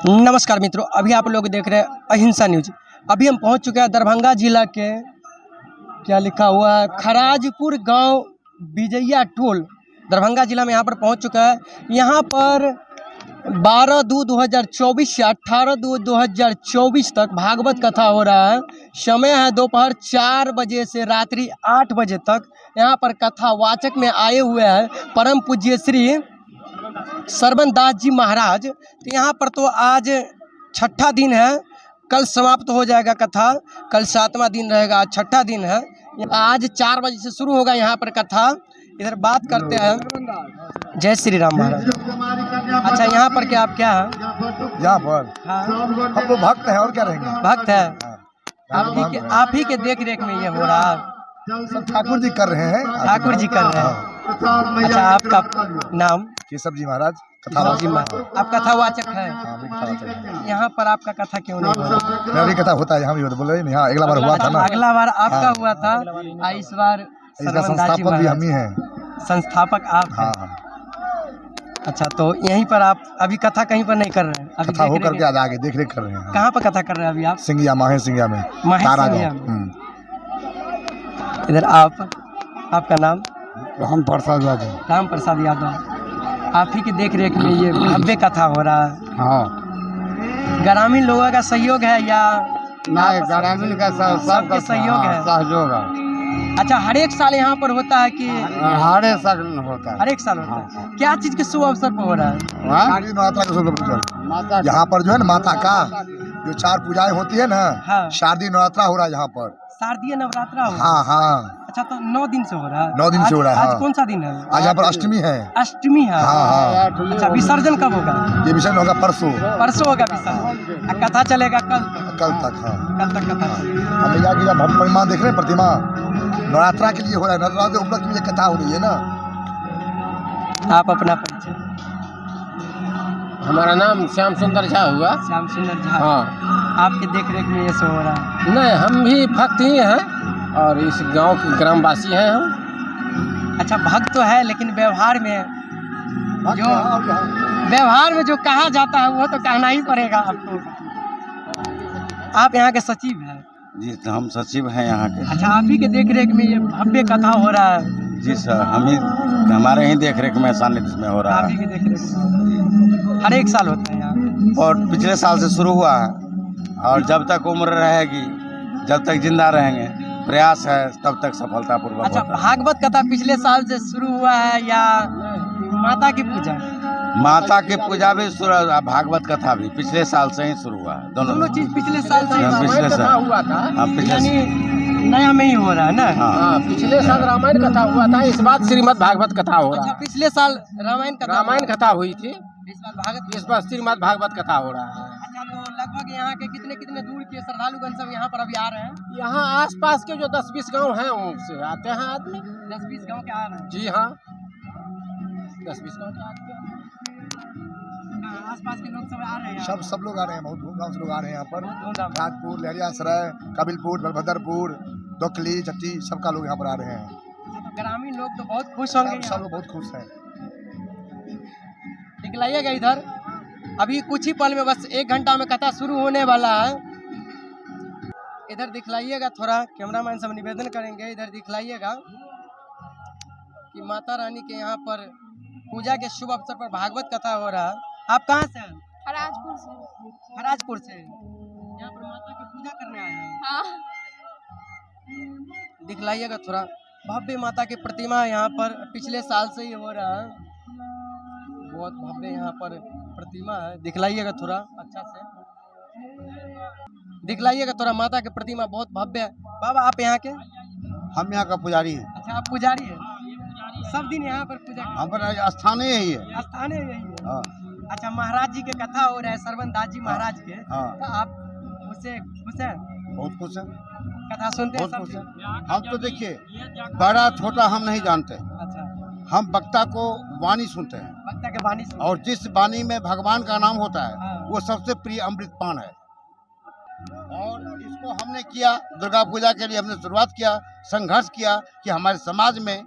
नमस्कार मित्रों, अभी आप लोग देख रहे हैं अहिंसा न्यूज। अभी हम पहुंच चुके हैं दरभंगा जिला के, क्या लिखा हुआ है, खराजपुर गांव बिजैया टोल, दरभंगा जिला में यहाँ पर पहुंच चुका है। यहाँ पर 12/2/2024 से 18/2/2024 तक भागवत कथा हो रहा है। समय है दोपहर 4 बजे से रात्रि 8 बजे तक। यहाँ पर कथा वाचक में आए हुए हैं परम पूज्य श्री सरवन दास जी महाराज। तो यहाँ पर तो आज 6ठा दिन है, कल समाप्त हो जाएगा कथा, कल 7वां दिन रहेगा, आज 6ठा दिन है। आज 4 बजे से शुरू होगा यहाँ पर कथा। इधर बात करते हैं। जय श्री राम महाराज। अच्छा, यहाँ पर क्या आप क्या है? यहाँ पर हाँ, हम तो भक्त हैं और क्या रहेंगे। भक्त है। आप ही के देख रेख में ये हो रहा है। सब ठाकुर जी कर रहे हैं। ठाकुर जी कर रहे हैं। अच्छा, आपका नाम? केशव जी महाराज केशव जी महाराज। आप कथावाचक है। यहाँ पर आपका कथा क्यों नहीं हो रहा? मेरा भी कथा होता है यहाँ भी होता, बोल रहे यहाँ अगला बार हुआ था ना। अगला बार आपका हुआ था, इस बार इसका संस्थापक भी हम ही हैं। संस्थापक आप हैं। अच्छा, तो यहीं पर आप अभी कथा कहीं पर नहीं कर रहे हैं? अभी कथा होकर के आगे देख रेख कर रहे हैं। कहाँ पर कथा कर रहे हैं अभी आप? सिंगिया, माहे सिंगिया में, इधर आपका नाम? राम प्रसाद यादव। राम प्रसाद यादव। आप ही की देख रेख में ये भव्य कथा हो रहा है। हाँ, ग्रामीण लोगों का सहयोग है या नहीं? ग्रामीण का सबका सहयोग है, सहयोग है। अच्छा, हर एक साल यहाँ पर होता है कि? हर एक साल होता है। हर एक साल होता है। क्या चीज के शुभ अवसर पर हो रहा है? यहाँ पर जो है ना माता का जो 4 पूजाएं होती है ना। हाँ। शारदीय नवरात्रा हो रहा है यहाँ पर। शारदीय नवरात्रा हो? हाँ हाँ। अच्छा, तो 9 दिन से हो रहा है? 9 दिन से हो रहा है। आज कौन सा दिन है? आज यहाँ पर अष्टमी है। अष्टमी है। हाँ हाँ। अच्छा, विसर्जन कब होगा? ये विसर्जन होगा परसों। परसों होगा विसर्जन। कथा चलेगा कल तक। हाँ, कल तक कथा चलेगा। हम यहाँ की जब प्रतिमा देख रहे हैं, प्रतिमा नवरात्रा के लिए हो रहा है। नवरात्रा के उपलक्ष्य में ये कथा हो रही है ना। आप अपना परिचय? हमारा नाम श्याम सुंदर झा हुआ। श्याम सुंदर झा। हाँ। आपके देख रेख में ये सब हो रहा है? नहीं, हम भी भक्त ही हैं और इस गांव के ग्रामवासी हैं हम। अच्छा, भक्त तो है, लेकिन व्यवहार में जो कहा जाता है वो तो कहना ही पड़ेगा आपको। आप यहाँ के सचिव हैं? जी, तो हम सचिव हैं यहाँ के। अच्छा, आप ही के देख रेख में ये भव्य कथा हो रहा है? जी सर, हमारे ही देख रेख में, सानिध्य में हो रहा आप ही है। के देख रेख में हर एक साल होता है यहाँ? और पिछले साल से शुरू हुआ है और जब तक उम्र रहेगी, जब तक जिंदा रहेंगे, प्रयास है तब तक सफलतापूर्वक। अच्छा, होता है। भागवत कथा पिछले साल से शुरू हुआ है या माता की पूजा? माता की पूजा भी शुरू, भागवत कथा भी पिछले साल से ही शुरू हुआ है। दोनों चीज पिछले साल से पिछले साल हुआ था। यानी नया में ही हो रहा है ना? हाँ, पिछले साल रामायण कथा हुआ था, इस बार श्रीमद् भागवत कथा हो रहा अच्छा, है। पिछले साल रामायण कथा हुई थी, इस इस बार श्रीमद् भागवत कथा हो रहा है। अच्छा, तो लगभग यहाँ के कितने दूर के श्रद्धालुगण सब यहाँ पर अभी आ रहे हैं? यहाँ आसपास के जो 10-20 गांव हैं उनसे आते हैं आदमी। 10-20 गाँव के आ रहे हैं? जी हाँ, 10-20 गांव के आते हैं। आसपास के लोग सब आ रहे हैं? सब लोग आ रहे हैं, बहुत धूमधाम से लोग आ रहे हैं यहाँ पर। धूमधाम। राजपुर, लहरियासराय, कबिलपुर, बलभद्रपुर, दोकली, चट्टी, सबका लोग यहाँ पर आ रहे हैं। तो ग्रामीण लोग तो बहुत खुश होंगे। सब लोग बहुत खुश हैं। निकलाइएगा इधर, अभी कुछ ही पल में, बस 1 घंटा में कथा शुरू होने वाला है। इधर दिखलाइएगा, थोड़ा कैमरामैन से निवेदन करेंगे, इधर दिखलाइएगा कि माता रानी के यहाँ पर पूजा के शुभ अवसर पर भागवत कथा हो रहा है। आप कहाँ से हैं? खराजपुर से। खराजपुर से। यहाँ पर माता की पूजा करने आए हैं? हाँ। दिखलाइएगा थोड़ा, भव्य माता की प्रतिमा यहाँ पर पिछले साल से ही हो रहा है। बहुत भव्य यहाँ पर प्रतिमा है, दिखलाइएगा थोड़ा अच्छा से, दिखलाइएगा थोड़ा। माता की प्रतिमा बहुत भव्य है। बाबा, आप यहाँ के? हम यहाँ का पुजारी हैं। अच्छा, आप पुजारी हैं? सब दिन यहाँ पर पूजा? हम पर स्थानीय यही है। स्थानीय यही है। हाँ। अच्छा, महाराज जी के कथा हो रहा है, सरवन दास जी महाराज के। हाँ। तो आप उससे खुश हैं? बहुत खुश है, कथा सुनते हैं? बहुत खुश है। हम तो देखिए, बड़ा छोटा हम नहीं जानते। अच्छा, हम वक्ता को वाणी सुनते हैं, वक्ता के वाणी सुनते और जिस वाणी में भगवान का नाम होता है हाँ। वो सबसे प्रिय अमृतपान है। और इसको हमने किया, दुर्गा पूजा के लिए हमने शुरुआत किया, संघर्ष किया कि हमारे समाज में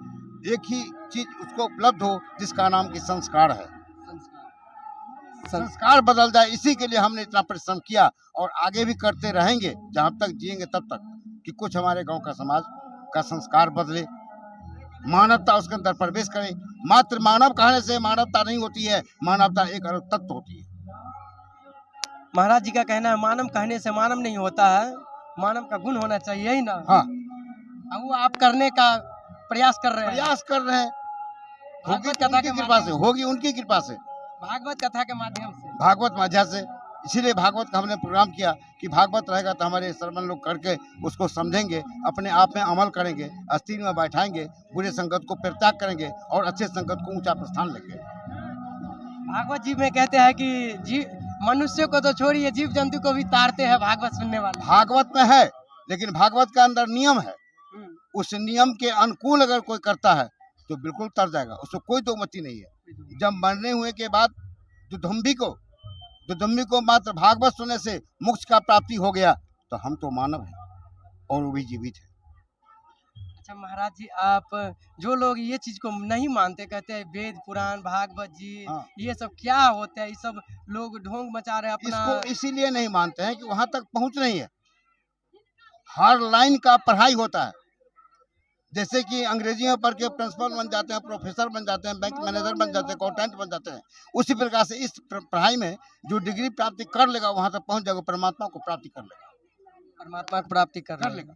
एक ही चीज उसको उपलब्ध हो जिसका नाम की संस्कार है। संस्कार बदल जाए, इसी के लिए हमने इतना परिश्रम किया और आगे भी करते रहेंगे जब तक जिएंगे तब तक, कि कुछ हमारे गांव का समाज का संस्कार बदले, मानवता उसके अंदर प्रवेश करे। मात्र मानव कहने से मानवता नहीं होती है, मानवता एक अलग तत्व होती है। महाराज जी का कहना है मानव कहने से मानव नहीं होता है, मानव का गुण होना चाहिए ही ना। हाँ, अब वो आप करने का प्रयास कर रहे हैं। प्रयास कर रहे हैं, होगी भागवत कथा उनकी के कृपा से, माध्यम होगी उनकी कृपा से, भागवत कथा के माध्यम से। भागवत माध्यम से। इसीलिए भागवत का हमने प्रोग्राम किया कि भागवत रहेगा तो हमारे श्रवण लोग करके उसको समझेंगे, अपने आप में अमल करेंगे, अस्थिर में बैठाएंगे, बुरे संगत को परित्याग करेंगे और अच्छे संगत को ऊंचा प्रस्थान लेंगे। भागवत जी में कहते हैं कि जीव मनुष्य को तो छोड़िए, जीव जंतु को भी तारते हैं भागवत सुनने वाले। भागवत में है, लेकिन भागवत का अंदर नियम है, उस नियम के अनुकूल अगर कोई करता है तो बिल्कुल तर जाएगा, उसको कोई दो मती नहीं है। जब मरने हुए के बाद दुदम्बी को मात्र भागवत सुनने से मोक्ष का प्राप्ति हो गया, तो हम तो मानव हैं और वो भी जीवित है। अच्छा महाराज जी, आप जो लोग ये चीज को नहीं मानते, कहते हैं वेद पुराण भागवत जी हाँ। ये सब क्या होता है, ये सब लोग ढोंग मचा रहे हैं अपना। इसको इसीलिए नहीं मानते हैं कि वहां तक पहुंच नहीं है। हर लाइन का पढ़ाई होता है, जैसे कि अंग्रेजी में पढ़ के प्रिंसिपल बन जाते हैं, प्रोफेसर बन जाते हैं, बैंक मैनेजर बन जाते हैं, अकाउंटेंट बन जाते हैं, उसी प्रकार से इस पढ़ाई में जो डिग्री प्राप्ति कर लेगा वहां तक पहुंच जाएगा, परमात्मा को प्राप्ति कर लेगा, परमात्मा को प्राप्ति कर लेगा।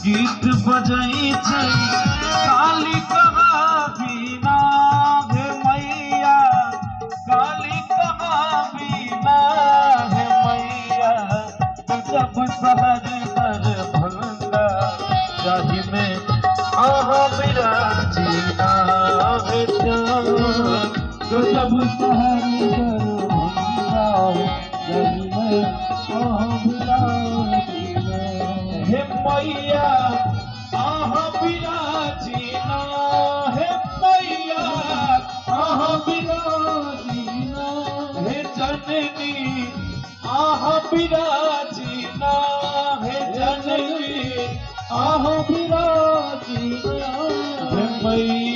गीत बजई काली कहा बिना है मैया, काली कहा बिना है मैया, जब सहज कर भंगा जाहि में आह मेरा जीना है तो जब सहज कर भंगा जाहि में आह मेरा हे मैया आह विराजीना, हे मैया आह विराजीना, हे जननी आह विराजीना, हे जननी आह विराजीना, हे मैया